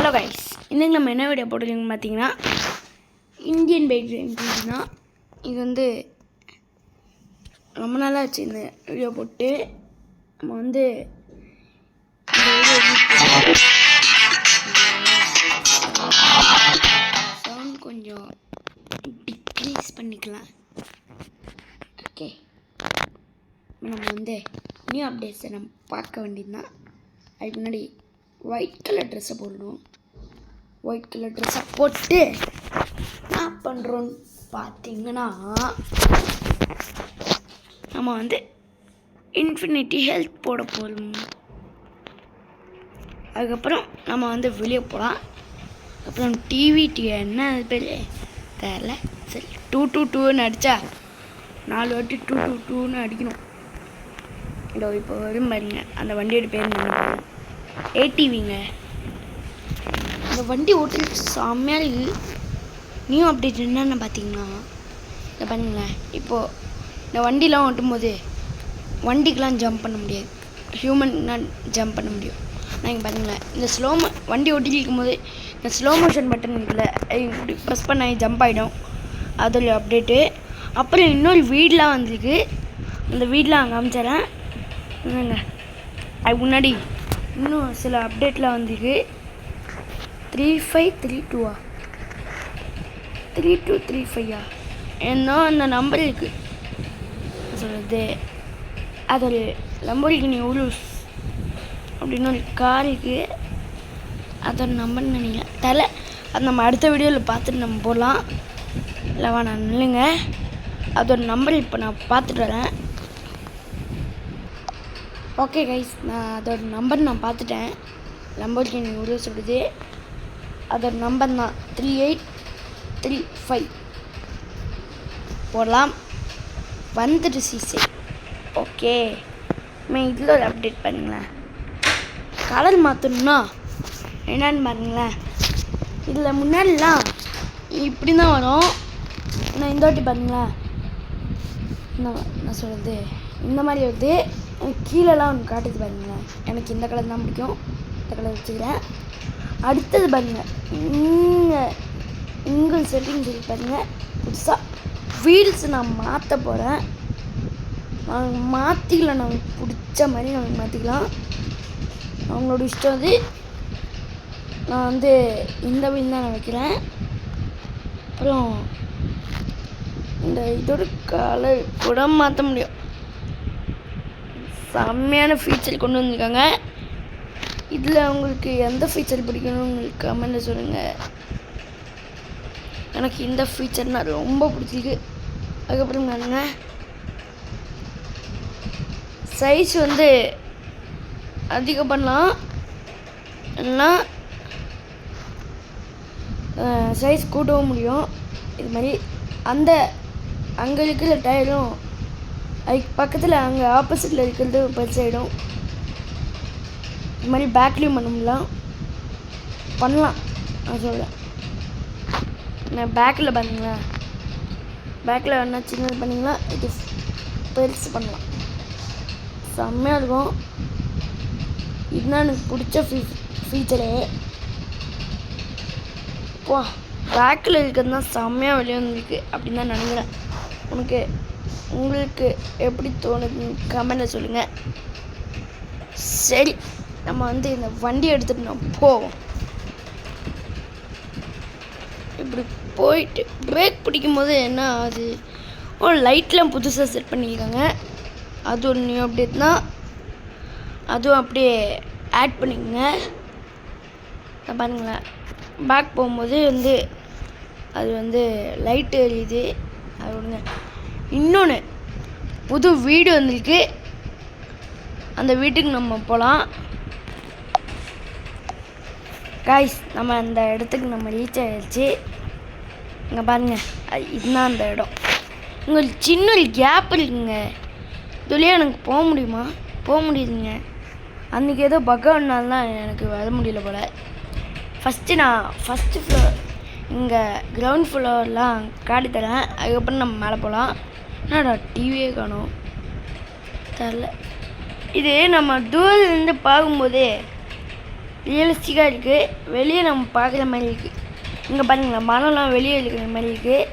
Hello guys, இன்றைக்கி நம்ம என்ன வீடியோ போட்டுருக்கோம்னு பார்த்தீங்கன்னா இந்தியன் பைக் தான். இது வந்து ரொம்ப நாளாக ஆச்சு இந்த வீடியோ போட்டு. நம்ம வந்து சவுண்ட் கொஞ்சம் டிக்ரீஸ் பண்ணிக்கலாம். ஓகே, நம்ம வந்து நியூ அப்டேட்ஸை நம்ம பார்க்க வேண்டியது தான். அதுக்கு முன்னாடி ஒயிட் கலர் ட்ரெஸ்ஸை போடணும். ஒயிட் கலர் ட்ரெஸ்ஸை போட்டு என்ன பண்ணுறோன்னு பார்த்தீங்கன்னா, நம்ம வந்து இன்ஃபினிட்டி ஹெல்த் போட போகிறோம். அதுக்கப்புறம் நம்ம வந்து வெளியே போகலாம். அப்புறம் டிவி என்ன பேர் தெரில, சரி 222ன்னு அடித்தா 4 வாட்டி 222ன்னு அடிக்கணும். இதோ இப்போ வரும் பாருங்க, அந்த வண்டியோட பேர் என்ன, ஏடிவிங்க. இந்த வண்டி ஓட்டுறதுக்கு செம்மையாக இருக்குது. நியூ அப்டேட் என்னென்னு பார்த்தீங்கன்னா, இதை பாருங்களேன். இப்போது இந்த வண்டிலாம் ஓட்டும் போது வண்டிக்கெலாம் ஜம்ப் பண்ண முடியாது, ஹியூமன் ஜம்ப் பண்ண முடியும். நான் இங்கே பாருங்களேன், இந்த வண்டி ஓட்டிகிட்டு இருக்கும்போது இந்த ஸ்லோ மோஷன் பட்டன் இருக்குல்ல, இப்படி ப்ரெஸ் பண்ண ஜம்ப் ஆகிடும். அதில் அப்டேட்டு. அப்புறம் இன்னொரு வீடெலாம் வந்திருக்கு. அந்த வீடெலாம் அங்கே காமிச்சிடறேன். என்னங்க, அதுக்கு முன்னாடி இன்னும் சில அப்டேட்லாம் வந்திருக்கு. 3532 3235 ஏன்னா அந்த நம்பர் இருக்குது சொல்கிறது. அது ஒரு லம்போர்கினி உருஸ் அப்படின்னு ஒரு கார் இருக்குது. அதோட நம்பர்னு நினைக்கிறேன், தெரியல. அது நம்ம அடுத்த வீடியோவில் பார்த்துட்டு நம்ம போடலாம். இல்லைவா, நான் இல்லைங்க, அதோட நம்பர் இப்போ நான் பார்த்துட்டு வரேன். ஓகே கைஸ், நான் அதோட நம்பர் நான் பார்த்துட்டேன். லம்போர்கினி உருஸ் சொல்லுது. அதோட நம்பர் தான் 3835 போடலாம். வந்துட்டு சிசி. ஓகே, இதில் ஒரு அப்டேட் பண்ணுங்களேன். கலர் மாற்றணும்னா என்னன்னு பாருங்களேன். இதில் முன்னாடிலாம் இப்படி தான் வரும். நான் இந்த வாட்டி பாருங்களேன், நான் சொல்கிறது இந்த மாதிரி வருது. கீழெல்லாம் ஒன்று காட்டுது பாருங்களேன். எனக்கு இந்த கலர் தான் பிடிக்கும், இந்த கலர் வச்சுக்கிறேன். அடுத்தது பாருங்கள், இங்கே செட்டிங் சொல்லி பாருங்கள். புதுசாக வீல்ஸ் நான் மாற்ற போகிறேன். நாங்கள் மாற்றிக்கலாம், நமக்கு பிடிச்ச மாதிரி நமக்கு மாற்றிக்கலாம். அவங்களோட இஷ்டம் அது. நான் வந்து இந்த வீல் தான் நான் வைக்கிறேன். அப்புறம் இந்த இதோட கலர் கூட மாற்ற முடியும். செம்மையான ஃபீச்சர் கொண்டு வந்திருக்காங்க. இதில் உங்களுக்கு எந்த ஃபீச்சர் பிடிக்கணும்னு உங்களுக்கு கமெண்ட்டில் சொல்லுங்கள். எனக்கு இந்த ஃபீச்சர்னால் ரொம்ப பிடிச்சிருக்கு. அதுக்கப்புறம் பாருங்க, சைஸ் வந்து அதிகம் பண்ணலாம், இல்லைன்னா சைஸ் கூட்டவும் முடியும். இது மாதிரி அங்கே இருக்கிற டயரும் அதுக்கு பக்கத்தில் அங்கே ஆப்போசிட்டில் இருக்கிறது பெருசாகிடும். இது மாதிரி பேக்லேயும் பண்ணலாம். நான் சொல்கிறேன், நான் பேக்கில் பண்ணிங்களேன், பேக்கில் வேணா சின்னது பண்ணிங்களா, இது பெருசு பண்ணலாம். செம்மையாக இருக்கும். இதுதான் எனக்கு பிடிச்ச ஃபீச்சரு. வா, பேக்கில் இருக்கிறது தான் செம்மையாக வெளியே வந்துருக்கு அப்படின்னு தான் நினைக்கிறேன். உங்களுக்கு எப்படி தோணுதுன்னு கமெண்ட்டில் சொல்லுங்கள். சரி, நம்ம வந்து இந்த வண்டி எடுத்துகிட்டு நம்ம போவோம். இப்படி போயிட்டு பிரேக் பிடிக்கும்போது என்ன ஆகுது, லைட்லாம் புதுசாக செட் பண்ணியிருக்காங்க. அது ஒரு நியூ அப்டேட் தான். அதுவும் அப்படியே ஆட் பண்ணிக்கோங்க. பாருங்களேன், பேக் போகும்போது வந்து அது வந்து லைட் எரியுது. அது ஒன்றுங்க. இன்னொன்று புது வீடு வந்திருக்கு. அந்த வீட்டுக்கு நம்ம போகலாம். காய்ஸ், நம்ம அந்த இடத்துக்கு நம்ம ரீச் ஆகிடுச்சு. இங்கே பாருங்கள், இதுதான் அந்த இடம். உங்களுக்கு சின்ன ஒரு கேப் இருக்குங்க. இதுலேயே எனக்கு போக முடியுமா? போக முடியுதுங்க. அன்றைக்கி ஏதோ பகவானால் தான் எனக்கு வர முடியல போல். ஃபஸ்ட்டு ஃப்ளோர், இங்கே கிரவுண்ட் ஃப்ளோர்லாம் காட்டி தரேன். அதுக்கப்புறம் நம்ம மேலே போகலாம். என்னடா டிவியே காணும், தெரில. இது நம்ம தூரத்துலேருந்து பார்க்கும்போதே ரியலிஸ்டிக்காக இருக்குது. வெளியே நம்ம பார்க்குற மாதிரி இருக்குது. இங்கே பாருங்களேன், மரம்லாம் வெளியே இருக்கிற மாதிரி இருக்குது.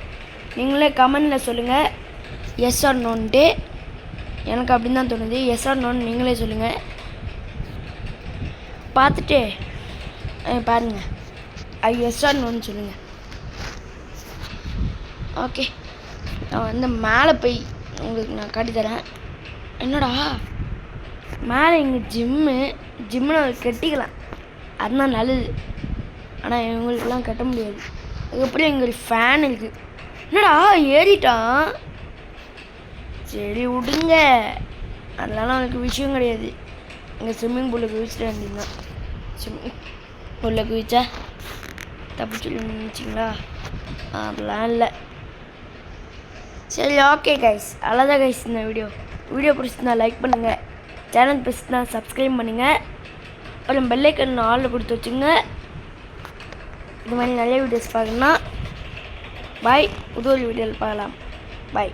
நீங்களே கமெண்டில் சொல்லுங்கள் எஸ் ஆர் நோன்ட்டு. எனக்கு அப்படின்னு தான் தோணுது. எஸ் ஆர் நோன்னு நீங்களே சொல்லுங்கள். பார்த்துட்டு பாருங்கள், அது எஸ் ஆர் நோன்னு சொல்லுங்கள். ஓகே, நான் வந்து மேலே போய் உங்களுக்கு நான் காட்டித்தரேன். என்னடா மேலே இங்கே ஜிம்மில் கட்டிக்கலாம், அதுதான் நல்லது. ஆனால் இவங்களுக்குலாம் கட்ட முடியாது. அதுக்கப்புறம் எங்கள் ஃபேன் இருக்குது. என்னடா ஏறிட்டான், சரி விடுங்க, அதெல்லாம் அவனுக்கு விஷயம் கிடையாது. இங்கே ஸ்விம்மிங் பூலில் குதிச்சிட வேண்டியதுதான். ஸ்விம்மிங் பூலில் குதிச்சா தப்பு சொல்லி நினச்சிங்களா? அதெல்லாம் இல்லை. சரி, ஓகே கைஸ், அவ்வளோதான் கைஸ் இந்த வீடியோ பிடிச்சிருந்தா லைக் பண்ணுங்கள், சேனல் பிடிச்சிருந்தா சப்ஸ்கிரைப் பண்ணுங்கள், அப்புறம் பெல் ஐக்கன் ஆலில் கொடுத்து வச்சுங்க. இது மாதிரி நிறைய வீடியோஸ் பார்க்கணுன்னா பாய், புது ஒரு வீடியோவில் பார்க்கலாம். பாய்.